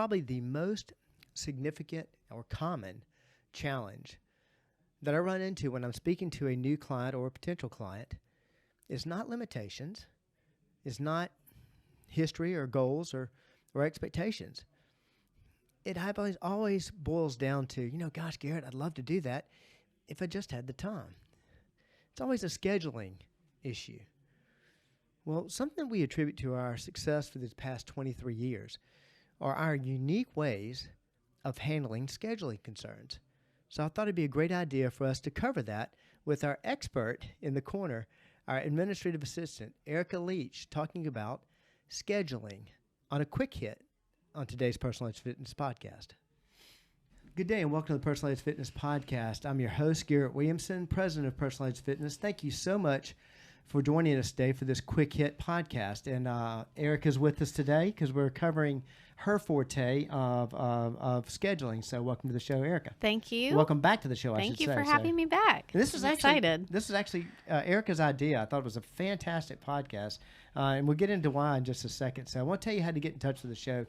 probably the most significant or common challenge that I run into when I'm speaking to a new client or a potential client is not limitations, is not history or goals or expectations. It always boils down to, gosh, Garrett, I'd love to do that if I just had the time. It's always a scheduling issue. Well, something we attribute to our success for these past 23 years are our unique ways of handling scheduling concerns. So I thought it'd be a great idea for us to cover that with our expert in the corner, our administrative assistant, Erica Leach, talking about scheduling on a quick hit on today's Personalized Fitness Podcast. Good day and welcome to the Personalized Fitness Podcast. I'm your host, Garrett Williamson, president of Personalized Fitness. Thank you so much for joining us today for this quick hit podcast. And Erica's with us today because we're covering her forte of scheduling. So welcome to the show, Erica. Thank you. Welcome back to the show, Thank you for having me back. This is excited. This is actually Erica's idea. I thought it was a fantastic podcast. And we'll get into why in just a second. So I want to tell you how to get in touch with the show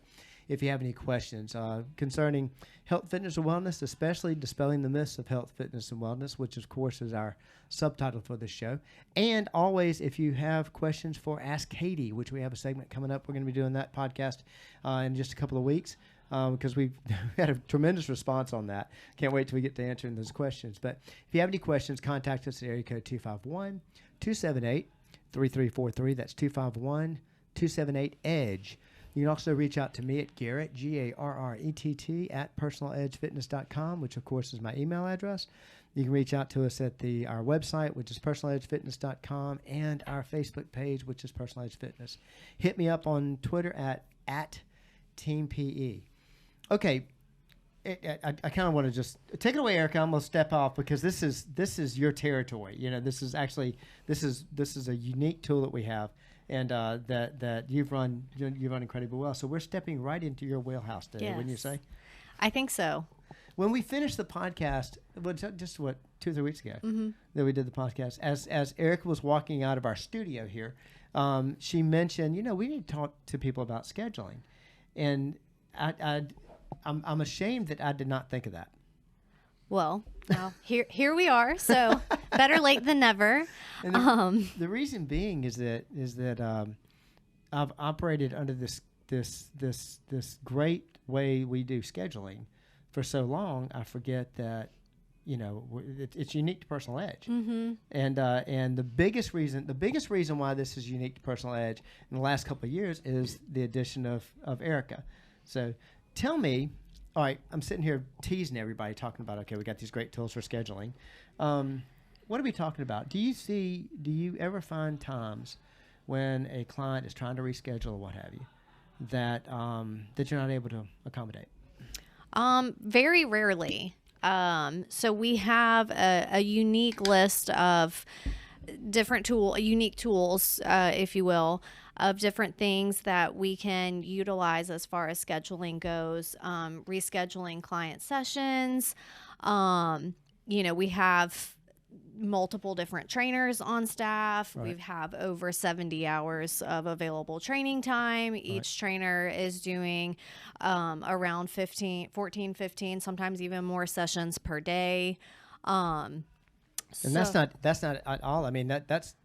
if you have any questions concerning health, fitness, or wellness, especially dispelling the myths of health, fitness, and wellness, which, of course, is our subtitle for this show. And always, if you have questions for Ask Katie, which we have a segment coming up, we're going to be doing that podcast in just a couple of weeks because we've had a tremendous response on that. Can't wait till we get to answering those questions. But if you have any questions, contact us at area code 251-278-3343. That's 251-278-EDGE. You can also reach out to me at Garrett, Garrett, at personaledgefitness.com, which, of course, is my email address. You can reach out to us at our website, which is personaledgefitness.com, and our Facebook page, which is Personal Edge Fitness. Hit me up on Twitter at TeamPE. Okay, I kind of want to just take it away, Erica. I'm going to step off because this is your territory. This is a unique tool that we have. And that you've run incredibly well. So we're stepping right into your wheelhouse today, wouldn't you say? I think so. When we finished the podcast, just 2 or 3 weeks ago that we did the podcast, as Erica was walking out of our studio here, she mentioned, we need to talk to people about scheduling. And I'm ashamed that I did not think of that. Well, here we are. So better late than never. And the reason being is that I've operated under this great way we do scheduling for so long. I forget that it's unique to Personal Edge. Mm-hmm. And the biggest reason why this is unique to Personal Edge in the last couple of years is the addition of Erica. So tell me. All right, I'm sitting here teasing everybody, talking about, okay, we got these great tools for scheduling. What are we talking about? Do you ever find times when a client is trying to reschedule or what have you that you're not able to accommodate? Very rarely. So we have a unique list of unique tools, if you will, of different things that we can utilize as far as scheduling goes, rescheduling client sessions. We have multiple different trainers on staff. Right. We have over 70 hours of available training time. Each trainer is doing around 14, 15, sometimes even more sessions per day. And that's not at all. I mean,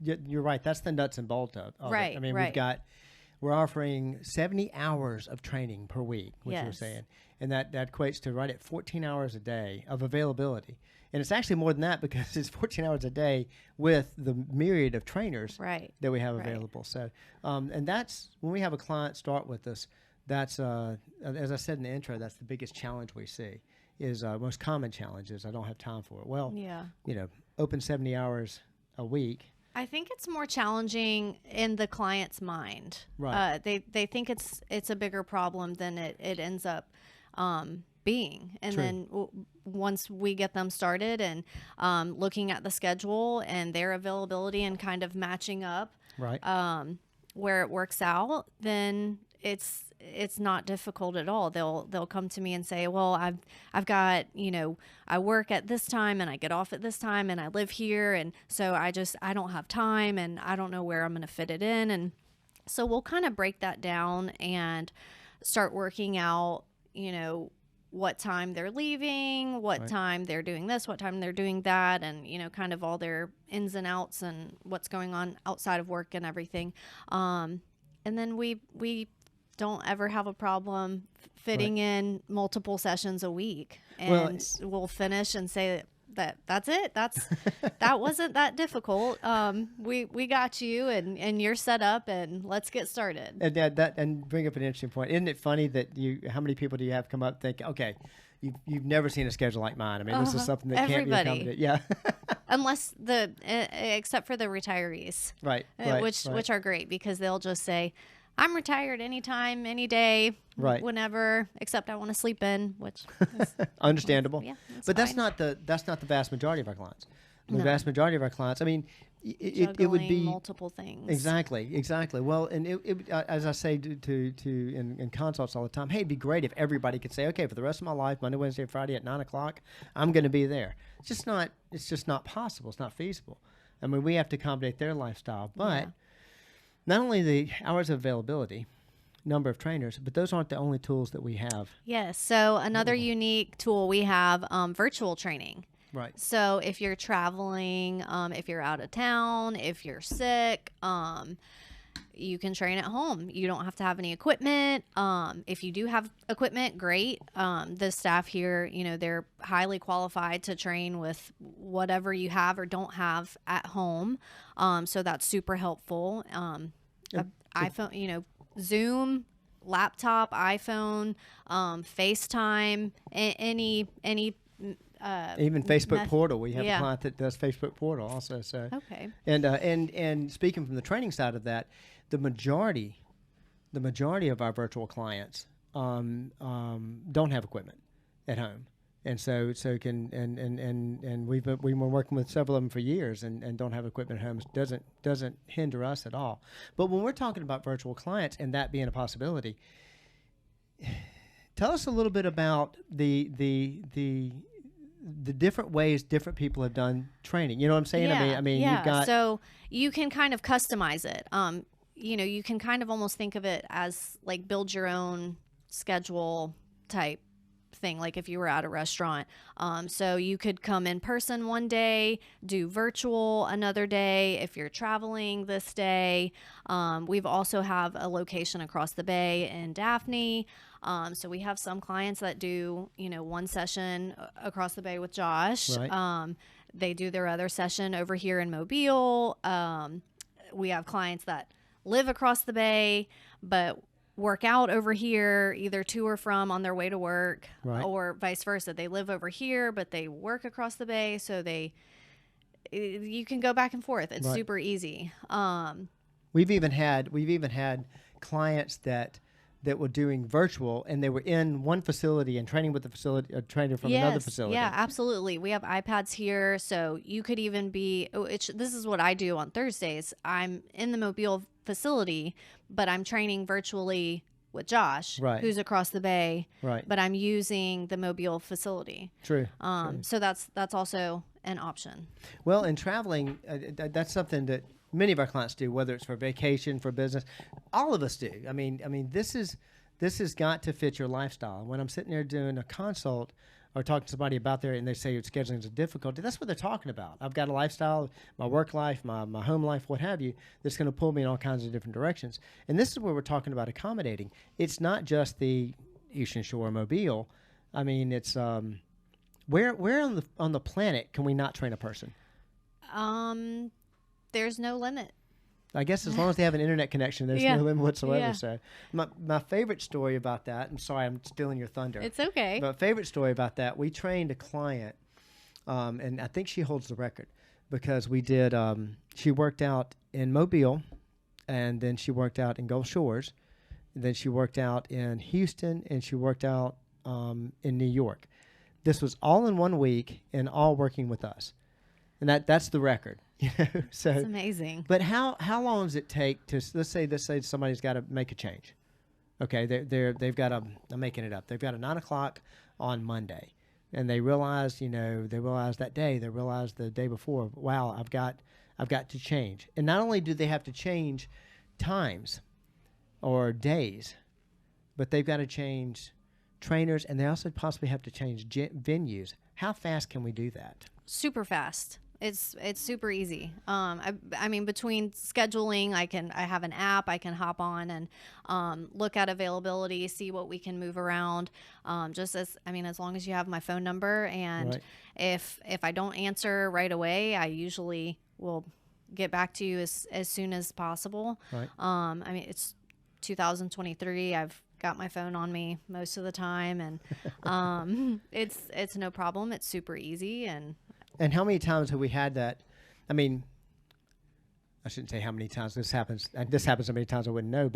you're right. That's the nuts and bolts of right, it. I mean, right. we're offering 70 hours of training per week, which yes. you're saying, and that equates to right at 14 hours a day of availability. And it's actually more than that because it's 14 hours a day with the myriad of trainers that we have available. So, and that's when we have a client start with us. That's as I said in the intro, that's the biggest challenge we see. Is most common challenges. I don't have time for it. Well, open 70 hours a week. I think it's more challenging in the client's mind. Right. They think it's a bigger problem than it ends up being. And True. then once we get them started and looking at the schedule and their availability and kind of matching up where it works out, then it's not difficult at all. They'll come to me and say, well, I've got, I work at this time and I get off at this time and I live here. And so I don't have time and I don't know where I'm going to fit it in. And so we'll kind of break that down and start working out, what time they're leaving, what Right. time they're doing this, what time they're doing that, and, kind of all their ins and outs and what's going on outside of work and everything. And then we don't ever have a problem fitting in multiple sessions a week, and we'll finish and say that's it. That wasn't that difficult. We got you, and you're set up, and let's get started. And bring up an interesting point. Isn't it funny that how many people do you have come up and think, okay, you've never seen a schedule like mine. I mean, this is something that can't be accommodated. Yeah. Unless except for the retarees. Right. Which are great, because they'll just say, I'm retired anytime, any day, whenever, except I want to sleep in, which is understandable. Yeah, but fine. that's not the vast majority of our clients. The No. vast majority of our clients, I mean, it would be multiple things. Exactly. Well, and as I say in consults all the time, hey, it'd be great if everybody could say, okay, for the rest of my life, Monday, Wednesday, Friday at 9:00, I'm going to be there. It's just not possible. It's not feasible. I mean, we have to accommodate their lifestyle, but not only the hours of availability, number of trainers, but those aren't the only tools that we have. Yes. So another unique tool we have, virtual training. Right. So if you're traveling, if you're out of town, if you're sick, you can train at home. You don't have to have any equipment. If you do have equipment, great. The staff here, they're highly qualified to train with whatever you have or don't have at home. So that's super helpful. iPhone, Zoom, laptop, iPhone, FaceTime, any even Facebook portal. We have a client that does Facebook portal also. So okay. And speaking from the training side of that, the majority of our virtual clients don't have equipment at home, and so we've been working with several of them for years and don't have equipment at home. It doesn't hinder us at all. But when we're talking about virtual clients and that being a possibility, tell us a little bit about the different ways different people have done training. You know what I'm saying? Yeah, I mean, you've got, so you can kind of customize it. You can kind of almost think of it as like build your own schedule type thing, like if you were at a restaurant. So you could come in person one day, do virtual another day if you're traveling this day. We've also have a location across the bay in Daphne. So we have some clients that do, one session across the bay with Josh. Right. They do their other session over here in Mobile. We have clients that live across the bay, but work out over here, either to or from on their way to work, right, or vice versa. They live over here, but they work across the bay. So you can go back and forth. It's right, super easy. We've even had clients that were doing virtual, and they were in one facility and training with the facility, trainer from another facility. Yeah, absolutely. We have iPads here, so you could even be. This is what I do on Thursdays. I'm in the Mobile facility, but I'm training virtually with Josh, right, who's across the bay. Right. But I'm using the Mobile facility. True. So that's also an option. Well, in traveling, that's something that many of our clients do, whether it's for vacation, for business. All of us do. I mean, this has got to fit your lifestyle. When I'm sitting there doing a consult or talking to somebody about there and they say scheduling is a difficulty, that's what they're talking about. I've got a lifestyle, my work life, my home life, what have you, that's going to pull me in all kinds of different directions. And this is where we're talking about accommodating. It's not just the Eastern Shore of Mobile. I mean, it's where on the planet can we not train a person? There's no limit. I guess as long as they have an internet connection, there's no limit whatsoever. Yeah. So my favorite story about that, I'm sorry, I'm stealing your thunder. It's okay. My favorite story about that, we trained a client, and I think she holds the record because we did, she worked out in Mobile, and then she worked out in Gulf Shores, and then she worked out in Houston, and she worked out in New York. This was all in 1 week and all working with us. And that's the record. So it's amazing. But how long does it take to let's say somebody's got to make a change? Okay, they've got I'm making it up. They've got a 9 o'clock on Monday, and they realize that day, they realize the day before, wow, I've got to change. And not only do they have to change times or days, but they've got to change trainers, and they also possibly have to change venues. How fast can we do that? Super fast. It's super easy. I mean, between scheduling, I have an app I can hop on and look at availability, see what we can move around. As long as you have my phone number, and if I don't answer right away, I usually will get back to you as soon as possible. Right. It's 2023. I've got my phone on me most of the time, and it's no problem. It's super easy. And how many times have we had that? I mean, I shouldn't say how many times this happens. This happens so many times I wouldn't know.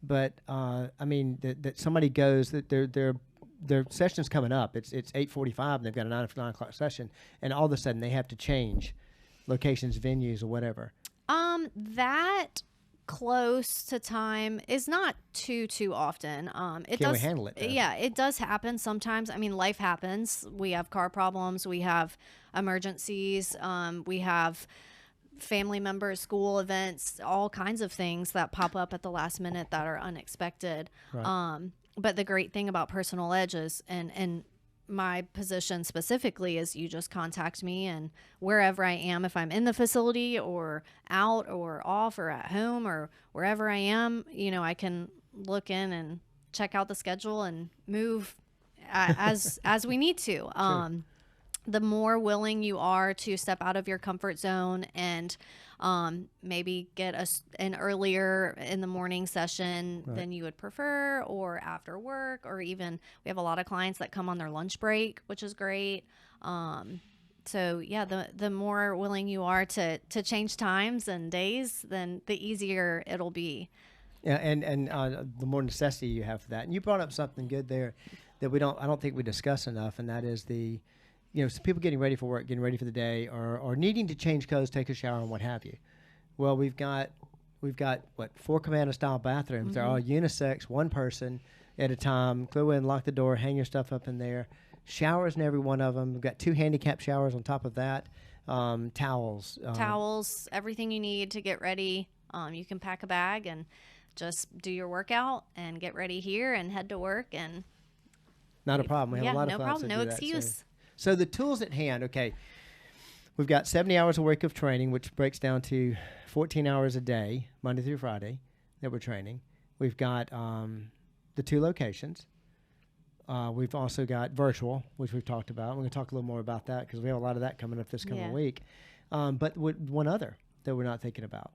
But I mean that somebody goes that their session's coming up. It's 8:45 and they've got a 9 o'clock session, and all of a sudden they have to change locations, venues, or whatever. That close to time is not too often. Can we handle it, though? Yeah, it does happen sometimes. I mean, life happens. We have car problems, we have emergencies, we have family members, school events, all kinds of things that pop up at the last minute that are unexpected. Right. But the great thing about Personal Edge is, and my position specifically, is you just contact me, and wherever I am, if I'm in the facility or out or off or at home or wherever I am, I can look in and check out the schedule and move as we need to. Sure. The more willing you are to step out of your comfort zone and maybe get an earlier in the morning session than you would prefer, or after work, or even we have a lot of clients that come on their lunch break, which is great. So yeah, the more willing you are to change times and days, then the easier it'll be. Yeah, and the more necessity you have for that. And you brought up something good there that I don't think we discuss enough, and that is some people getting ready for work, getting ready for the day, or needing to change clothes, take a shower, and what have you. Well, we've got 4 cabana style bathrooms. Mm-hmm. They're all unisex, one person at a time. Go in, lock the door, hang your stuff up in there. Showers in every one of them. We've got 2 handicap showers on top of that. Towels, everything you need to get ready. You can pack a bag and just do your workout and get ready here and head to work, and not a problem. We have a lot of clients that do that, no excuse. So the tools at hand, okay, we've got 70 hours a week of training, which breaks down to 14 hours a day, Monday through Friday, that we're training. We've got the 2 locations. We've also got virtual, which we've talked about. We're going to talk a little more about that because we have a lot of that coming up this coming week. But one other that we're not thinking about,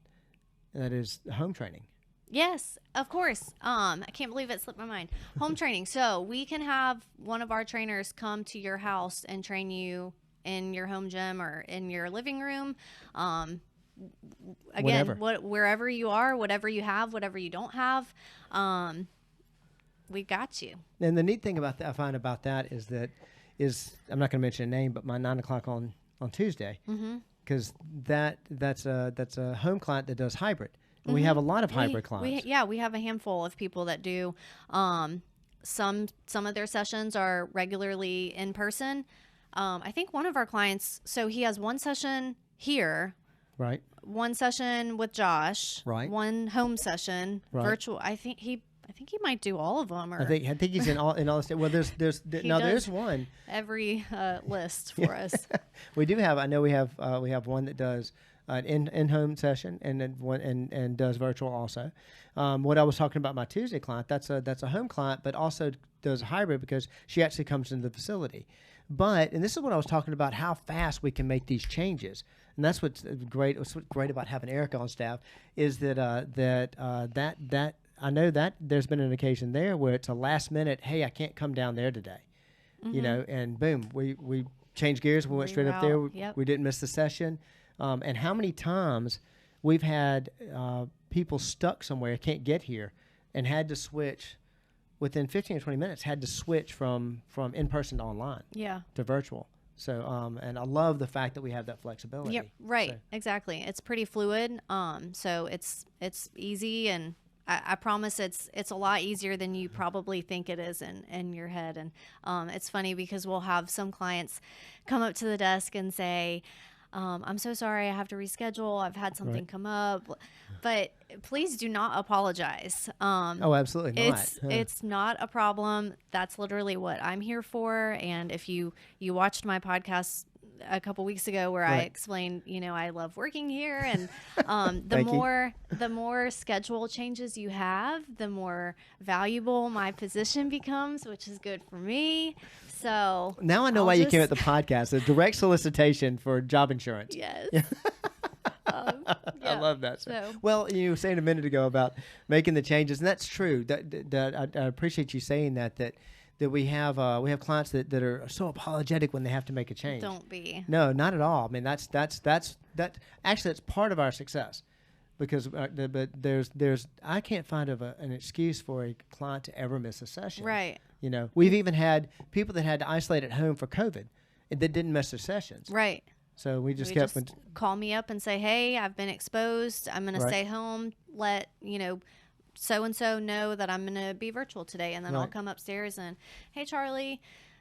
and that is home training. Yes, of course. I can't believe it slipped my mind. Home training. So we can have one of our trainers come to your house and train you in your home gym or in your living room. Again, wherever you are, whatever you have, whatever you don't have, we got you. And the neat thing about that, I find about that is I'm not going to mention a name, but my 9 o'clock on Tuesday, because that's a home client that does hybrid. And we have a lot of hybrid clients. We have a handful of people that do. Some of their sessions are regularly in person. I think one of our clients, so he has one session here, right? One session with Josh, right? One home session, virtual. I think he might do all of them. Or I think he's in all the state. Well, there's one every list for us. We do have. I know we have one that does an in-home session, and then one and does virtual also. What I was talking about, my Tuesday client, that's a home client, but also does a hybrid because she actually comes into the facility. And this is what I was talking about, how fast we can make these changes, and that's what's great. What's great about having Erica on staff is that I know that there's been an occasion there where it's a last minute, hey, I can't come down there today, and boom, we changed gears, we went straight up there. Yep. We didn't miss the session. And how many times we've had people stuck somewhere, can't get here, and had to switch within 15 or 20 minutes, had to switch from in-person to online to virtual. So, and I love the fact that we have that flexibility. Yep, right, so. Exactly. It's pretty fluid. So it's easy, and I promise it's a lot easier than you probably think it is in your head. And it's funny because we'll have some clients come up to the desk and say, I'm so sorry, I have to reschedule. I've had something come up. But please do not apologize. Oh, absolutely not. It's not a problem. That's literally what I'm here for. And if you watched my podcast a couple weeks ago where I explained, I love working here, and the more schedule changes you have, the more valuable my position becomes, which is good for me. So now I know why you came at the podcast, a direct solicitation for job insurance. Yes. I love that. Well, you were saying a minute ago about making the changes, and that's true. That I appreciate you saying that we have clients that are so apologetic when they have to make a change. Don't be. No, not at all. I mean, that's actually that's part of our success, because but there's I can't find an excuse for a client to ever miss a session. Right. We've even had people that had to isolate at home for COVID and that didn't miss their sessions. Right. So we just call me up and say, hey, I've been exposed. I'm going to stay home. Let, so-and-so know that I'm going to be virtual today. And then I'll come upstairs and, hey, Charlie,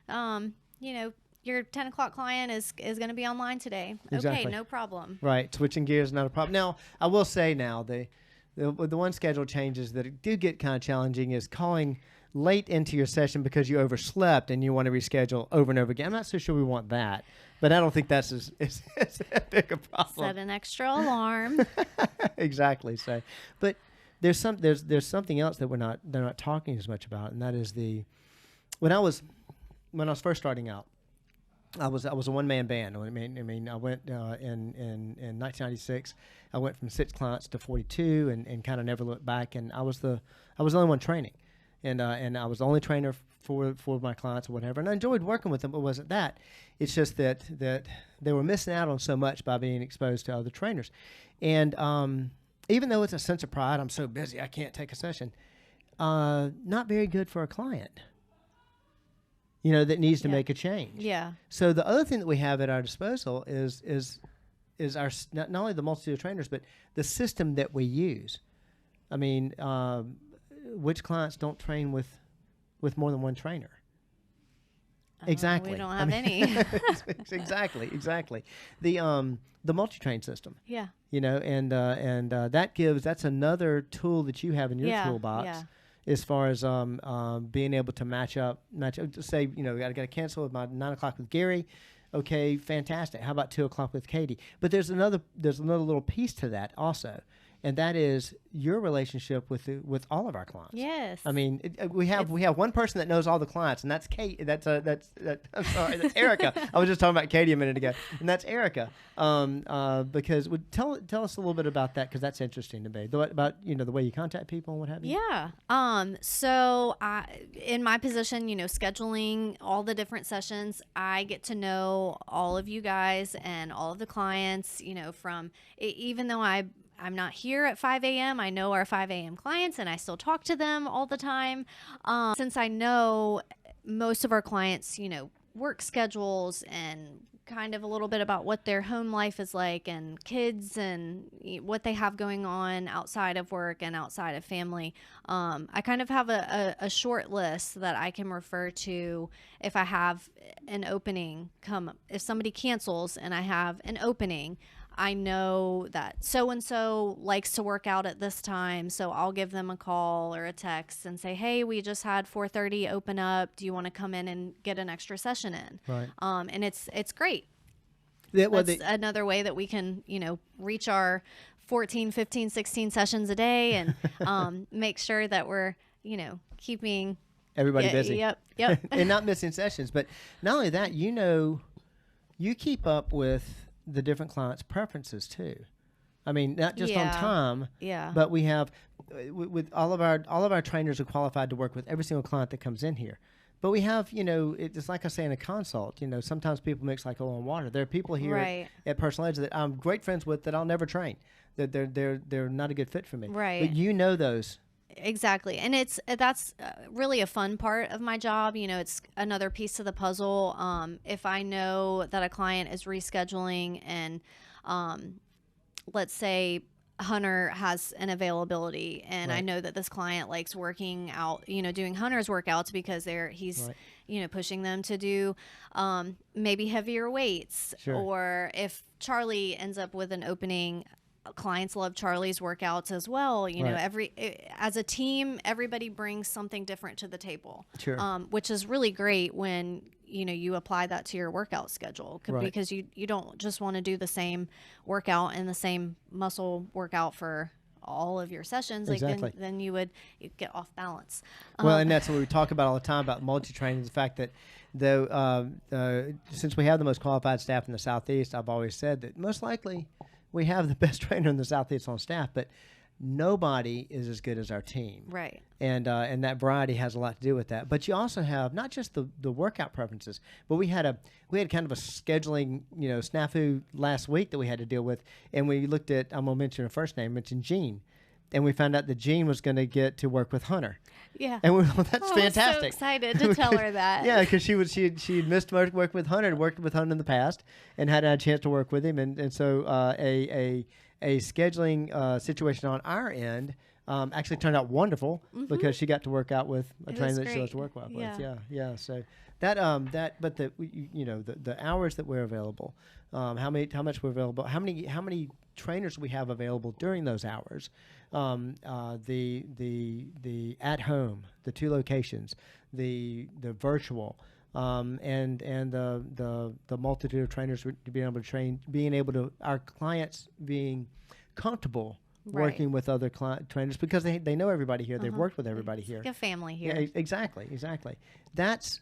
your 10 o'clock client is going to be online today. Exactly. Okay, no problem. Right. Switching gears is not a problem. Now, I will say the one schedule changes that do get kind of challenging is calling late into your session because you overslept and you want to reschedule over and over again. I'm not so sure we want that, but I don't think that's as big a problem. Set an extra alarm. Exactly. So, but there's something else that they're not talking as much about, and that is when I was first starting out, I was a one-man band. I mean, I went in 1996. I went from 6 clients to 42, and kind of never looked back. And I was the only one training, and I was the only trainer for my clients or whatever. And I enjoyed working with them. It wasn't that. It's just that they were missing out on so much by being exposed to other trainers. And even though it's a sense of pride, I'm so busy I can't take a session. Not very good for a client. That needs to make a change. Yeah. So the other thing that we have at our disposal is our not only the multitude of trainers, but the system that we use. I mean, which clients don't train with more than one trainer? Exactly. We don't have any. Exactly. The multi-train system. Yeah. That's another tool that you have in your toolbox. Yeah. As far as being able to match up, say, I got to cancel with my 9 o'clock with Gary. Okay, fantastic. How about 2 o'clock with Katie? But there's another little piece to that also, and that is your relationship with all of our clients. Yes. I mean, we have one person that knows all the clients, and that's Kate. I'm sorry, that's Erica. I was just talking about Katie a minute ago, and that's Erica. Because tell us a little bit about that, because that's interesting to me. About the way you contact people and what have you. Yeah. So in my position, scheduling all the different sessions, I get to know all of you guys and all of the clients. From even though I'm not here at 5 a.m. I know our 5 a.m. clients, and I still talk to them all the time. Since I know most of our clients, work schedules and kind of a little bit about what their home life is like, and kids, and what they have going on outside of work and outside of family. I kind of have a short list that I can refer to if I have an opening if somebody cancels and I have an opening. I know that so-and-so likes to work out at this time, so I'll give them a call or a text and say, hey, we just had 4:30 open up. Do you want to come in and get an extra session in? Right. And it's great. That's another way that we can, reach our 14, 15, 16 sessions a day, and make sure that we're, keeping everybody busy. Yep. And not missing sessions. But not only that, you keep up with the different clients' preferences too. I mean, not just on time, but we have with all of our trainers are qualified to work with every single client that comes in here. But we have, it's like I say in a consult, sometimes people mix like oil and water. There are people here at Personal Edge that I'm great friends with that I'll never train, that they're not a good fit for me. Right. But those. Exactly. And that's really a fun part of my job. It's another piece of the puzzle. If I know that a client is rescheduling and, let's say Hunter has an availability, and I Right. know that this client likes working out, doing Hunter's workouts because he's Right. pushing them to do maybe heavier weights. Sure. Or if Charlie ends up with an opening, clients love Charlie's workouts as well. As a team, everybody brings something different to the table. Sure. Which is really great when you apply that to your workout schedule, Right. because you don't just want to do the same workout and the same muscle workout for all of your sessions. Exactly. Then you'd get off balance. Well, and that's what we talk about all the time about multi-training, the fact that since we have the most qualified staff in the Southeast, I've always said that most likely we have the best trainer in the Southeast on staff, but nobody is as good as our team. Right. And that variety has a lot to do with that. But you also have not just the workout preferences, but we had kind of a scheduling, snafu last week that we had to deal with. And we looked at, I'm going to mention her first name, mentioned Jean. And we found out that Jean was going to get to work with Hunter. Yeah. And we were, that's fantastic. I was so excited to tell her that. Yeah, because she had missed work with Hunter, worked with Hunter in the past, and hadn't had a chance to work with him. And so a scheduling situation on our end actually turned out wonderful because she got to work out with a trainer that she loves to work with. Yeah. So but the hours that we're available, how much we're available, how many trainers we have available during those hours, the at home, the 2 locations, the virtual. And the multitude of trainers being able to train, our clients being comfortable working with other trainers because they know everybody here. They've worked with everybody here. Like a family here. Yeah, exactly. That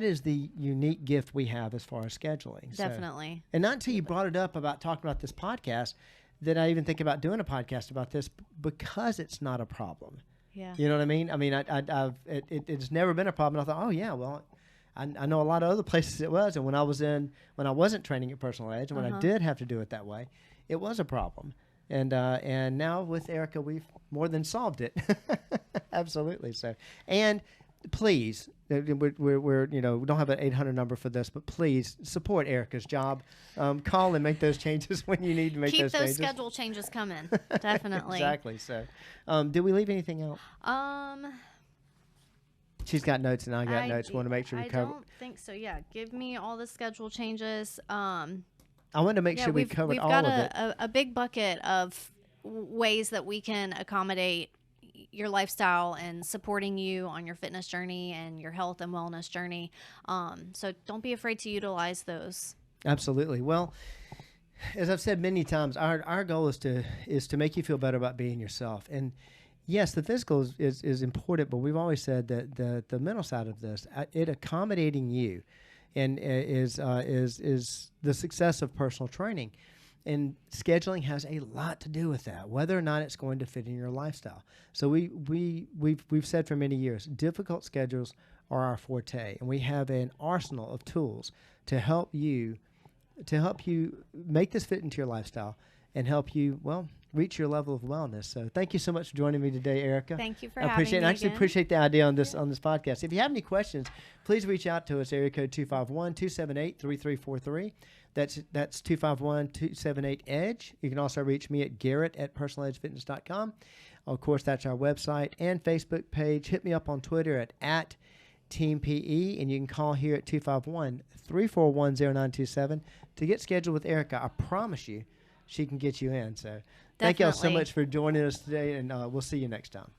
is the unique gift we have as far as scheduling. Definitely. And not until you brought it up about talking about this podcast did I even think about doing a podcast about this, because it's not a problem. Yeah. You know what I mean? I mean, it's never been a problem. I thought, oh yeah, well, I know a lot of other places it was, and when I wasn't training at Personal Edge, and when I did have to do it that way, it was a problem. And now with Erica, we've more than solved it. Absolutely. So, and please, we're we don't have an 800 number for this, but please support Erica's job. Call and make those changes when you need to make those changes. Keep those schedule changes coming. Definitely. Exactly. So, did we leave anything out? She's got notes and I got notes. Want to make sure we cover. I don't think so. Yeah, give me all the schedule changes. I wanted to make sure we covered all of it. We've got a big bucket of ways that we can accommodate your lifestyle and supporting you on your fitness journey and your health and wellness journey. So don't be afraid to utilize those. Absolutely. Well, as I've said many times, our goal is to make you feel better about being yourself. And yes, the physical is important, but we've always said that the mental side of this, it accommodating you, and is the success of personal training. And scheduling has a lot to do with that, whether or not it's going to fit in your lifestyle. So we've said for many years, difficult schedules are our forte, and we have an arsenal of tools to help you make this fit into your lifestyle and help you, well, reach your level of wellness. So thank you so much for joining me today, Erica. Thank you for having me. I actually appreciate the idea on this podcast. If you have any questions, please reach out to us, area code 251-278-3343. That's 251-278-EDGE. You can also reach me at Garrett@personaledgefitness.com. Of course, that's our website and Facebook page. Hit me up on Twitter at Team PE, and you can call here at 251-341-0927 to get scheduled with Erica. I promise you, she can get you in. So thank y'all so much for joining us today, and we'll see you next time.